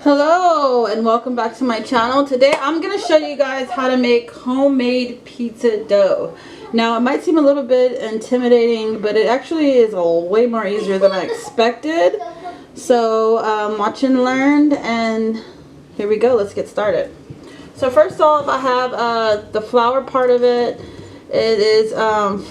Hello and welcome back to my channel. Today I'm going to show you guys how to make homemade pizza dough. Now it might seem a little bit intimidating, but it actually is way more easier than I expected. So watch and learn, and here we go. Let's get started. So first off, I have the flour part of it. It is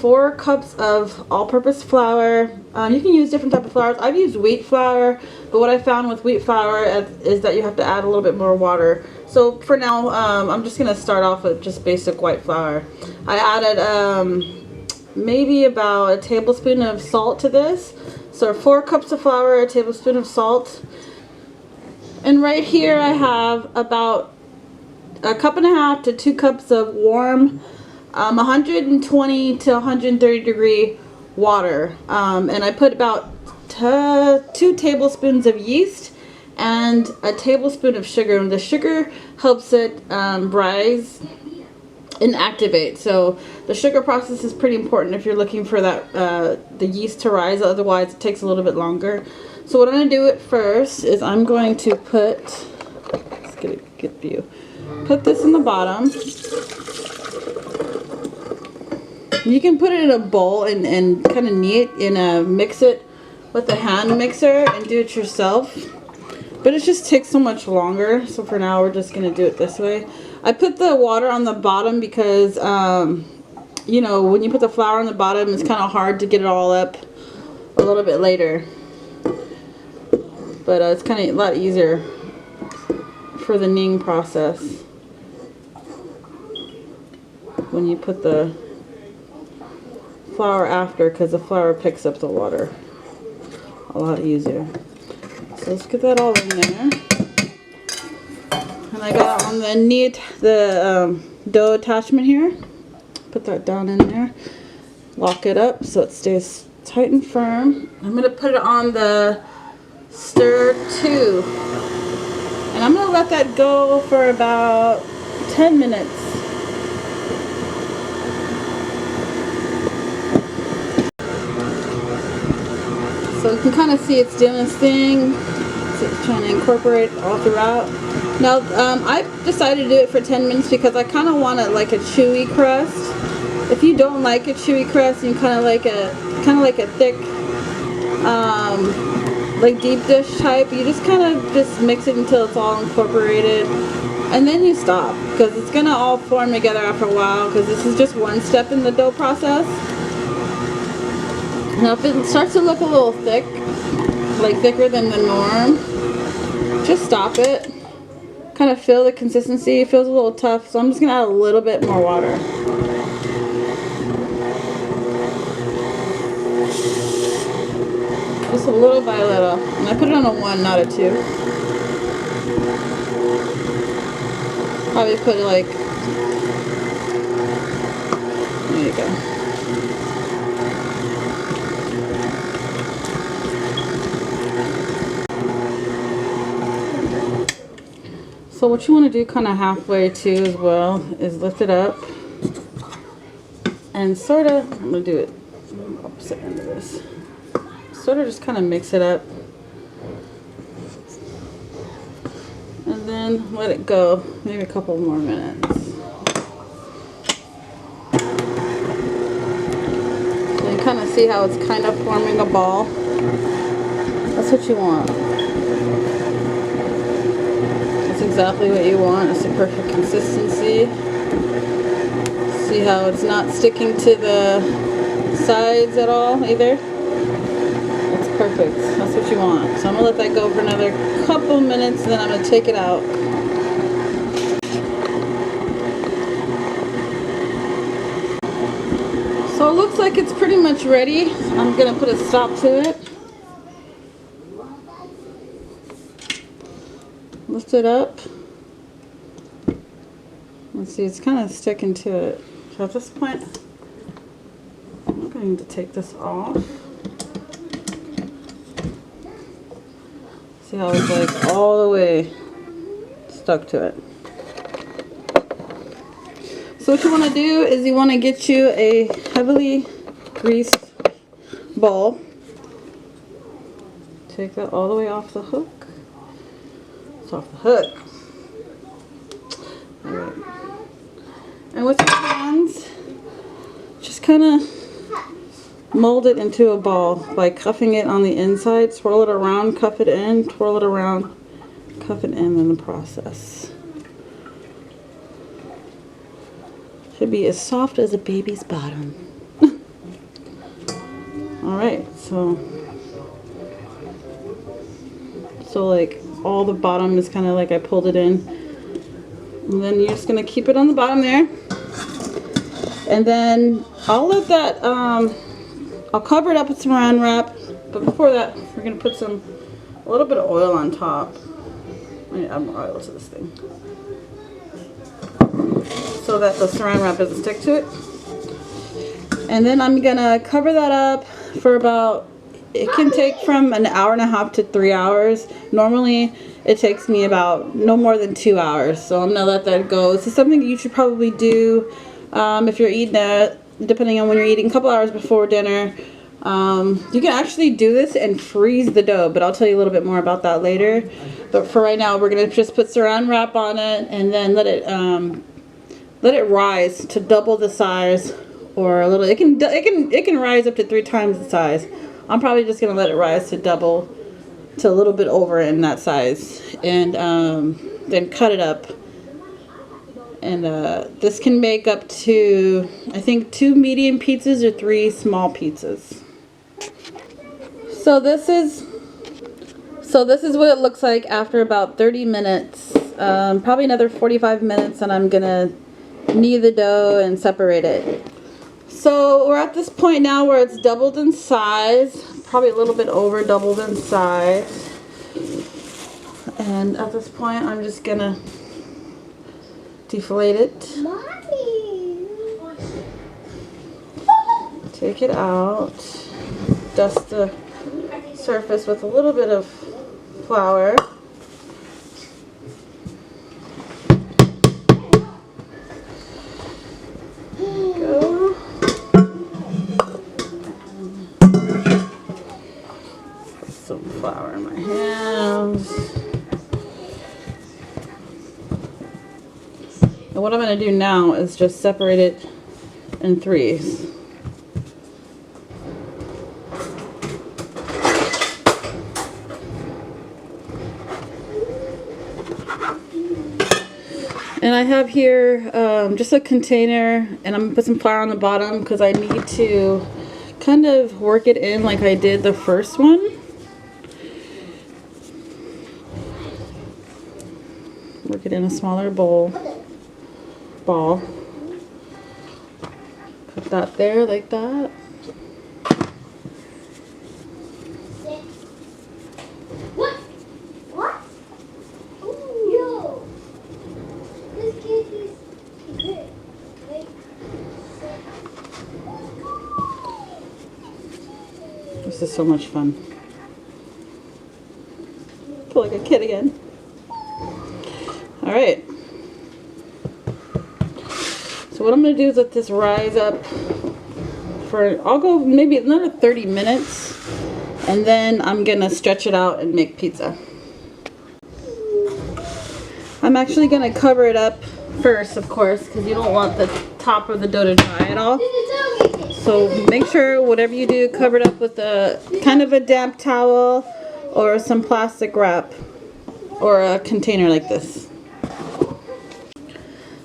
4 cups of all-purpose flour. You can use different type of flours. I've used wheat flour, but what I found with wheat flour is that you have to add a little bit more water. So for now, I'm just going to start off with just basic white flour. I added maybe about a tablespoon of salt to this. So 4 cups of flour, a tablespoon of salt. And right here I have about a cup and a half to 2 cups of warm 120 to 130 degree water, and I put about 2 tablespoons of yeast and a tablespoon of sugar, and the sugar helps it rise and activate. So the sugar process is pretty important if you're looking for that the yeast to rise, otherwise it takes a little bit longer. So what I'm going to do at first is I'm going to put, let's get a good view, put this in the bottom. You can put it in a bowl and kind of knead mix it with a hand mixer and do it yourself. But it just takes so much longer. So for now, we're just going to do it this way. I put the water on the bottom because, you know, when you put the flour on the bottom, it's kind of hard to get it all up a little bit later. But it's kind of a lot easier for the kneading process when you put the flour after, because the flour picks up the water a lot easier. So let's get that all in there. And I got on the dough attachment here. Put that down in there. Lock it up so it stays tight and firm. I'm going to put it on the stir 2. And I'm going to let that go for about 10 minutes. So you can kind of see it's doing its thing. So it's trying to incorporate all throughout. Now I decided to do it for 10 minutes because I kind of want it like a chewy crust. If you don't like a chewy crust, you kind of like a thick, like deep dish type. You just kind of just mix it until it's all incorporated, and then you stop because it's gonna all form together after a while. Because this is just one step in the dough process. Now if it starts to look a little thick, like thicker than the norm, just stop it. Kind of feel the consistency. It feels a little tough, so I'm just going to add a little bit more water. Just a little by little. And I put it on a 1, not a 2. Probably put it like, there you go. So what you want to do kind of halfway too as well is lift it up and sort of, I'm going to do it opposite end of this, sort of just kind of mix it up and then let it go maybe a couple more minutes. So you kind of see how it's kind of forming a ball. That's what you want. Exactly what you want. It's a perfect consistency. See how it's not sticking to the sides at all either? It's perfect. That's what you want. So I'm going to let that go for another couple minutes, and then I'm going to take it out. So it looks like it's pretty much ready. I'm going to put a stop to it. Lift it up. Let's see, it's kind of sticking to it. So at this point, I'm going to take this off. See how it's like all the way stuck to it. So what you want to do is you want to get you a heavily greased bowl. Take that all the way off the hook. It's off the hook. Alright. And with your hands, just kind of mold it into a ball by cuffing it on the inside. Swirl it around, cuff it in, twirl it around, cuff it in the process. Should be as soft as a baby's bottom. Alright, so like all the bottom is kind of like I pulled it in. And then you're just going to keep it on the bottom there. And then I'll let that, I'll cover it up with saran wrap. But before that, we're going to put a little bit of oil on top. I need to add more oil to this thing, so that the saran wrap doesn't stick to it. And then I'm going to cover that up for about, it can take from an hour and a half to 3 hours. Normally, it takes me about no more than 2 hours. So I'm going to let that go. This is something you should probably do if you're eating it, depending on when you're eating, a couple hours before dinner. You can actually do this and freeze the dough, but I'll tell you a little bit more about that later. But for right now, we're going to just put saran wrap on it and then let it rise to double the size, or a little. It can rise up to 3 times the size. I'm probably just going to let it rise to double, to a little bit over in that size, and then cut it up. And this can make up to, I think, 2 medium pizzas or 3 small pizzas. So this is what it looks like after about 30 minutes. Probably another 45 minutes, and I'm gonna knead the dough and separate it. So we're at this point now where it's doubled in size, probably a little bit over doubled in size. And at this point, I'm just gonna deflate it. Mommy. Take it out. Dust the surface with a little bit of flour. Some flour in my hands. And what I'm going to do now is just separate it in 3s. And I have here just a container, and I'm going to put some flour on the bottom because I need to kind of work it in like I did the first one. Work it in a smaller ball. Put that there like that. What? Yo. This kid is good. This is so much fun. I feel like a kid again. Alright. So what I'm going to do is let this rise up for, I'll go maybe another 30 minutes. And then I'm going to stretch it out and make pizza. I'm actually going to cover it up first, of course, because you don't want the top of the dough to dry at all. So make sure whatever you do, cover it up with a kind of a damp towel or some plastic wrap or a container like this.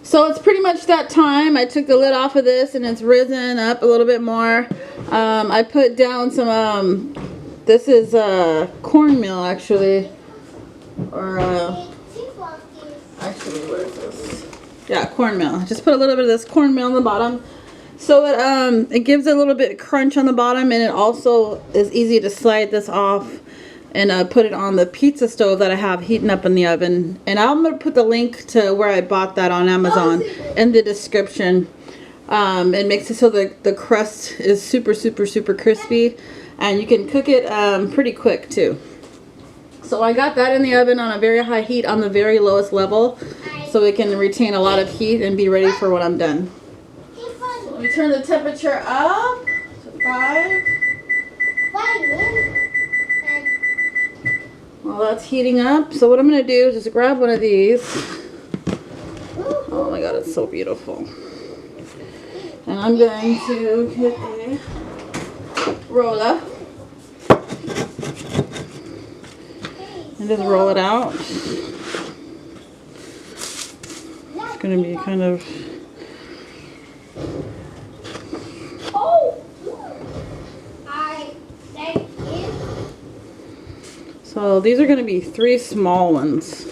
So it's pretty much that time. I took the lid off of this and it's risen up a little bit more. I put down some, this is cornmeal actually. Or, actually, where is this? Yeah, cornmeal. Just put a little bit of this cornmeal on the bottom. So it gives it a little bit of crunch on the bottom, and it also is easy to slide this off and put it on the pizza stove that I have heating up in the oven. And I'm going to put the link to where I bought that on Amazon in the description. It makes it so the crust is super, super, super crispy. And you can cook it pretty quick too. So I got that in the oven on a very high heat on the very lowest level. So it can retain a lot of heat and be ready for when I'm done. Let me turn the temperature up to 5. While that's heating up. So what I'm going to do is just grab one of these. Oh my god, it's so beautiful. And I'm going to get a roller and just roll it out. It's going to be kind of... So these are going to be 3 small ones.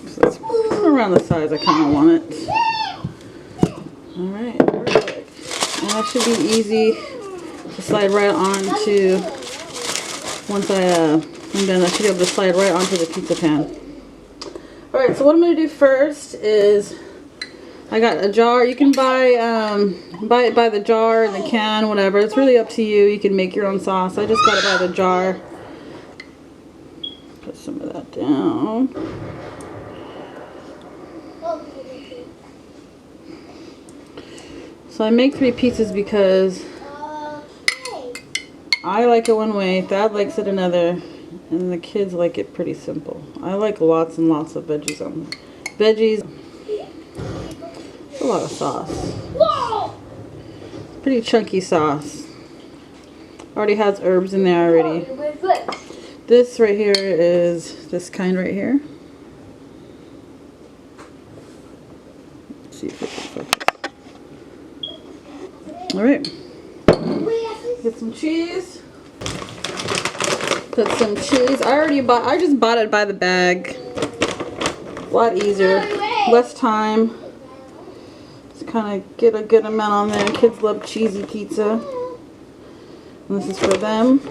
So it's around the size I kind of want it. Alright, perfect. And that should be easy to slide right onto, once I'm done, I should be able to slide right onto the pizza pan. Alright, so what I'm going to do first is, I got a jar. You can buy it by the jar, the can, whatever. It's really up to you. You can make your own sauce. I just got it by the jar. Put some of that down. So I make 3 pieces because I like it one way, Dad likes it another, and the kids like it pretty simple. I like lots and lots of veggies on them. Veggies. A lot of sauce. Pretty chunky sauce. Already has herbs in there already. This right here is this kind right here. Let's see if it can focus. Alright. Get some cheese. Put some cheese. I just bought it by the bag. A lot easier. Less time. Kind of get a good amount on there. Kids love cheesy pizza. And this is for them.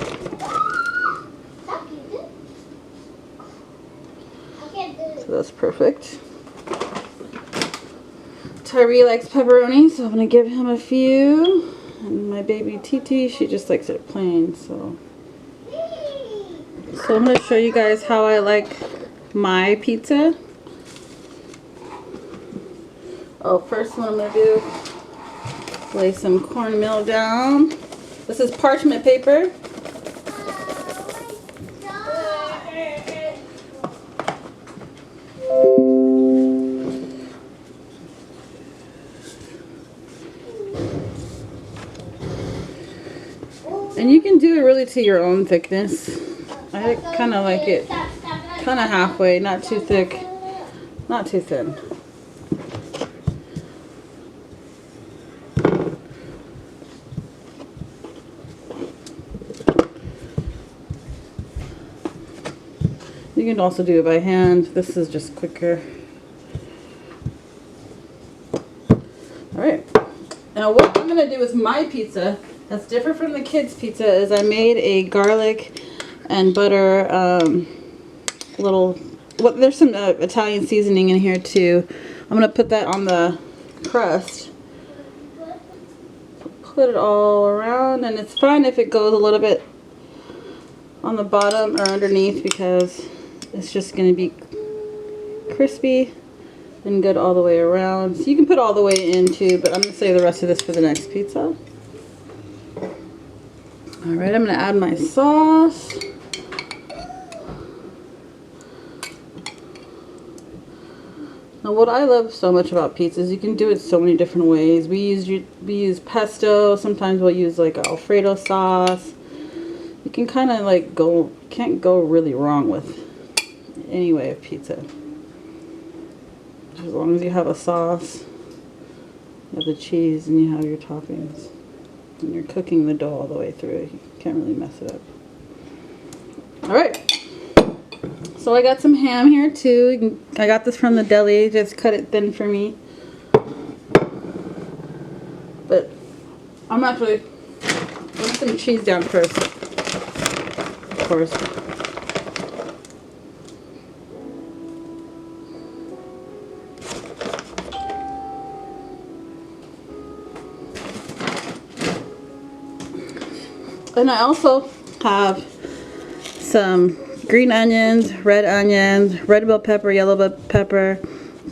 So that's perfect. Tyree likes pepperoni, so I'm going to give him a few. And my baby Titi, she just likes it plain. So I'm going to show you guys how I like my pizza. Oh, first what I'm going to do, lay some cornmeal down. This is parchment paper. And you can do it really to your own thickness. I kind of like it kind of halfway, not too thick, not too thin. You can also do it by hand. This is just quicker. Alright. Now what I'm going to do with my pizza that's different from the kids' pizza is I made a garlic and butter there's some Italian seasoning in here too. I'm going to put that on the crust. Put it all around, and it's fine if it goes a little bit on the bottom or underneath because it's just going to be crispy and good all the way around. So you can put all the way in too, but I'm going to save the rest of this for the next pizza. Alright, I'm going to add my sauce. Now what I love so much about pizza is you can do it so many different ways. We use pesto, sometimes we'll use like Alfredo sauce. You can kind of like can't go really wrong with any way of pizza. As long as you have a sauce, you have the cheese, and you have your toppings. And you're cooking the dough all the way through. You can't really mess it up. Alright. So I got some ham here too. I got this from the deli. Just cut it thin for me. But I'm actually put some cheese down first. Of course. And I also have some green onions, red bell pepper, yellow bell pepper,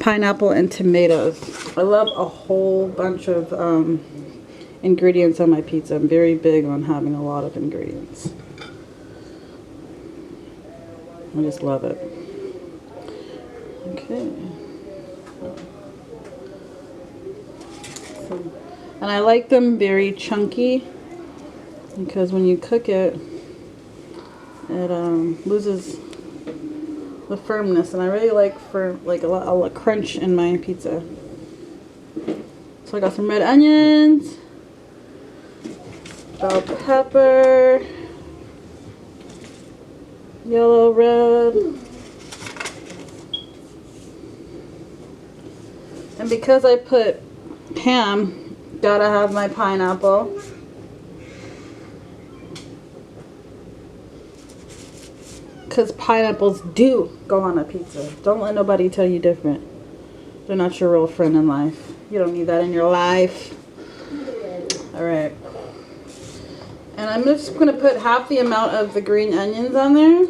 pineapple and tomatoes. I love a whole bunch of ingredients on my pizza. I'm very big on having a lot of ingredients. I just love it. Okay. And I like them very chunky because when you cook it, it loses the firmness, and I really like a lot crunch in my pizza. So I got some red onions, bell pepper, yellow, red, and because I put ham, gotta have my pineapple. Because pineapples do go on a pizza. Don't let nobody tell you different. They're not your real friend in life. You don't need that in your life. Alright. And I'm just going to put half the amount of the green onions on there.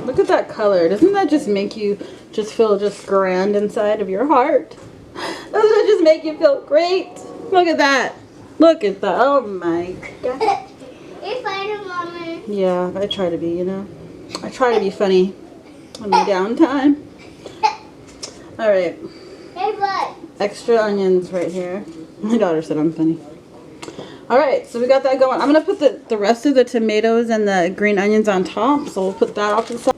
Look at that color. Doesn't that just make you just feel just grand inside of your heart? Doesn't it just make you feel great? Look at that. Look at that. Oh my God. You're funny, Mama. Yeah, I try to be, you know. I try to be funny on my downtime. Alright. Hey, bud. Extra onions right here. My daughter said I'm funny. Alright, so we got that going. I'm going to put the rest of the tomatoes and the green onions on top. So we'll put that off to the side.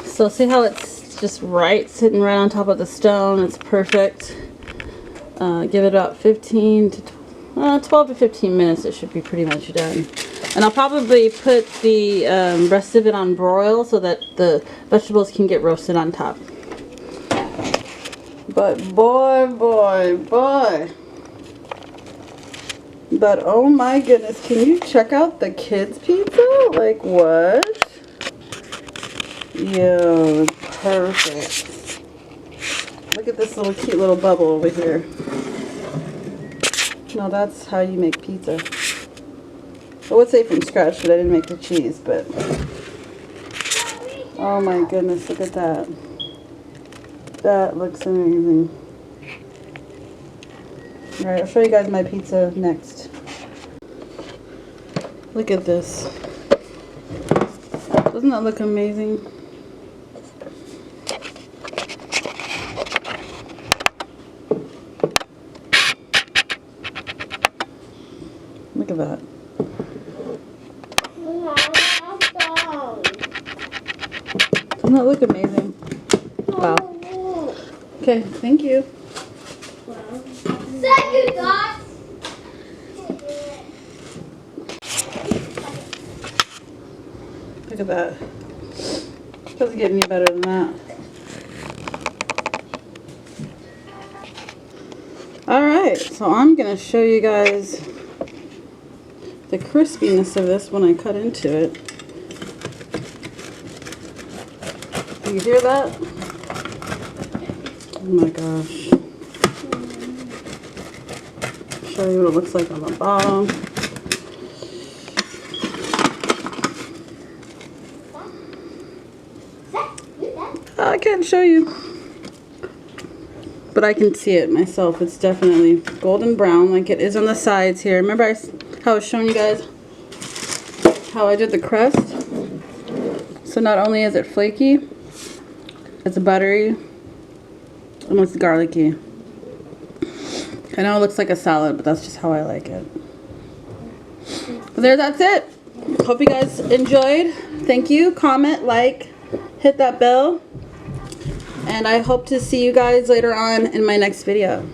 So see how it's just right, sitting right on top of the stone. It's perfect. Give it about 12 to 15 minutes. It should be pretty much done. And I'll probably put the rest of it on broil so that the vegetables can get roasted on top. But boy. But oh my goodness, can you check out the kids' pizza? Like what? Yo, perfect. Look at this little cute little bubble over here. No, that's how you make pizza. I would say from scratch, but I didn't make the cheese, but oh my goodness, look at that. That looks amazing. Alright, I'll show you guys my pizza next. Look at this. Doesn't that look amazing? Look at that. Doesn't that look amazing? Wow. Okay, thank you. Thank you, Doc. Look at that. Doesn't get any better than that. Alright, so I'm going to show you guys the crispiness of this when I cut into it. Do you hear that? Oh my gosh. Show you what it looks like on the bottom. I can't show you, but I can see it myself. It's definitely golden brown like it is on the sides here. Remember how I was showing you guys how I did the crust? So not only is it flaky, it's buttery, and it's garlicky. I know it looks like a salad, but that's just how I like it. But there, that's it. Hope you guys enjoyed. Thank you. Comment, like, hit that bell. And I hope to see you guys later on in my next video.